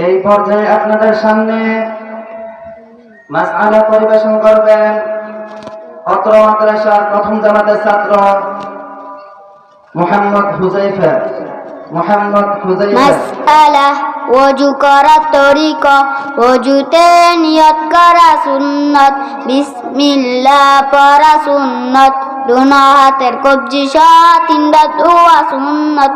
এই পর্যায়ে আপনাদের সামনে মাসআলা পরিবেশন করবেন অত্র মাদ্রাসার প্রথম জামাতের ছাত্র মোহাম্মদ হুযায়ফা। মাসআলা ওযু করার তরিকা, ওযুতে নিয়ত করা সুন্নত, বিসমিল্লাহ পড়া সুন্নত, দুনো হাতের কবজি সহ তিনবার দোয়া সুন্নত,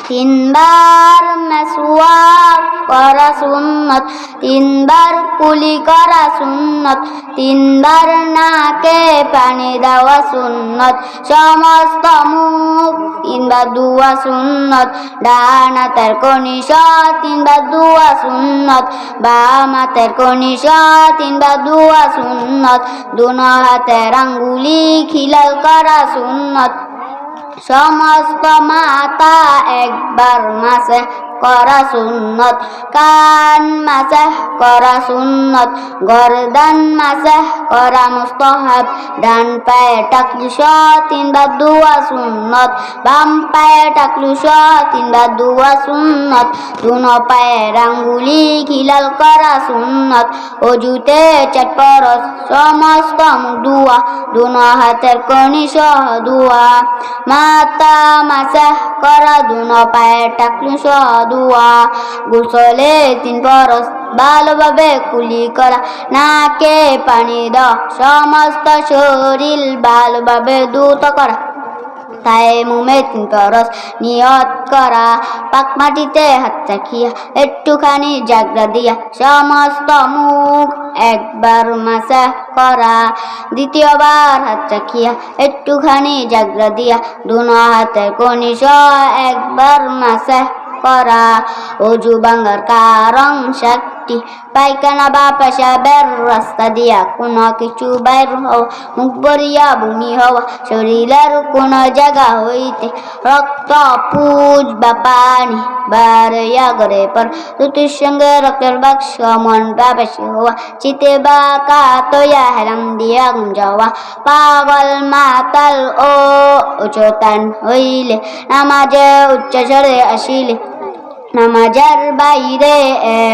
তিনবার মেসওয়াক করা সুন্নত, তিনবার কুলি করা সুন্নত, তিনবার নাকে পানি দেওয়া সুন্নত, সমস্ত মুখ তিনবার দোয়া সুন্নত, ডান হাতের কনি সহ তিনবার দোয়া সুন্নত, বাম হাতের কনি সহ তিনবার দোয়া সুন্নত, দুনো হাতের আঙ্গুলি খিলাল করা সুন্নত, সমস্ত মাথা একবার মাসে করা সুন্নত, কান মাসহ করা সুন্নত, গরদান মাসহ করা মুস্তাহাব, ডান পায়ে টাকলু সহ তিনবার দোয়া সুন্নত, বাম পায়ে টাকলু সহ তিনবার দোয়া সুন্নত, দুনো পায়ের আঙ্গুলি খিলাল করা সুন্নত, ওযুতে 4 ফরজ সমস্ত দোয়া, দুনো হাতের কনি সহ দোয়া, মাথা মাসহ করা দুনো পায়ে টাকলু সহ দোয়া, গোসলে 3 ফরজ ভালোভাবে কুলি করা, নাকে পানি দাও, সমস্ত শরীর ভালোভাবে ধুত করা, তায়াম্মুমে 3 ফরজ নিয়ত করা, পাক মাটিতে হাত রাখিয়া একটুখানি জাগরা দিয়া সমস্ত মুখ একবার মাসাহ করা, দ্বিতীয়বার হাত রাখিয়া একটুখানি জাগরা দিয়া দুনো হাতের কনি সহ একবার মাসাহ করা, ওযু ভাঙার কারণ 7টি, পায়খানা বা পেশাবের রাস্তা দিয়া কোনো কিছু বাইর হওয়া, মুখ ভরিয়া বমি হওয়া, শরীরের কোন জায়গা হইতে রক্ত পুজ বা পানি বারইয়া গড়ে পর, ঋতুর সঙ্গে রক্তের বাক্স মন বা বেশি হওয়া, চিতে বা কাতইয়া হেলাম দিয়া আগুন যাওয়া, পাগল মাতাল ও উচ্চতান হইলে, নামাজে উচ্চস্বরে আসিলে, নামাজের বাইরে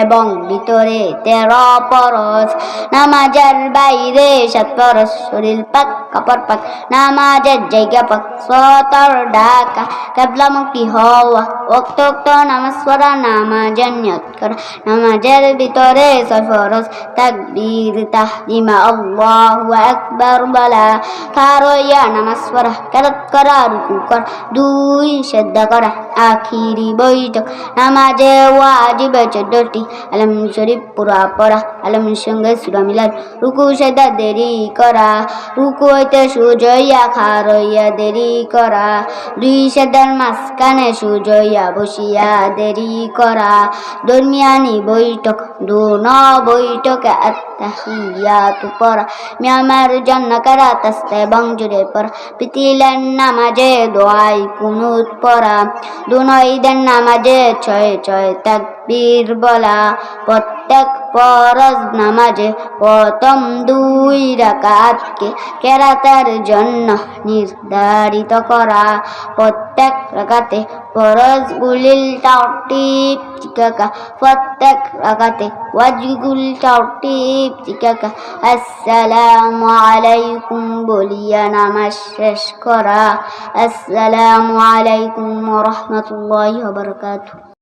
এবং ভিতরে 13 ফরজ, নামাজের বাইরে 7 ফরজ, শরীর পাক কাপড় পাক, নামাজের জায়গা পাক, সতর ঢাকা, কিবলামুখী হওয়া, ওয়াক্ত নামাজ পড়া, নামাজের নিয়ত করা, নামাজের ভিতরে 6 ফরজ, তাকবীর তাহরিমা আল্লাহু আকবার বলা, খারইয়া নামাজ পড়া, কিরাত করা, রুকু করা, 2 সিজদা করা, আখিরি বৈঠক, নামাজে ওয়াজিব 14টি, আলম শরীফ পুরা পড়া, আলমের সঙ্গে সূরা মিলাদ, রুকু সেজদা দেরি করা, রুকু হইতে সুজইয়া খারইয়া দেরি করা, 2 সেজদার মাঝখানে সুজইয়া বসিয়া দেরি করা, দরমিয়ানি বৈঠক, দুনো বৈঠকে আত্তাহিয়াতু পড়া, মিয়ামার জন্য করা তাসবিহ জুড়ে পড়া, পিতিলের নামাজে দোয়াই কুনুত পড়া, দুনো ঈদের নামাজে 6 তাকবীর বলা, প্রত্যেক ফরজ নামাজে প্রথম 2 রাকাতকে কেরাতের জন্য নির্ধারিত করা, প্রত্যেক রাকাতে ফরজগুলির তরতিব ঠিকাকা, প্রত্যেক রাকাতে ওয়াজিবগুলির তরতিব ঠিকাকা, আসসালামু আলাইকুম বলিয়া নামাজ শেষ করা। আসসালামু আলাইকুম ওয়া রাহমাতুল্লাহি ওয়া বারাকাতুহু।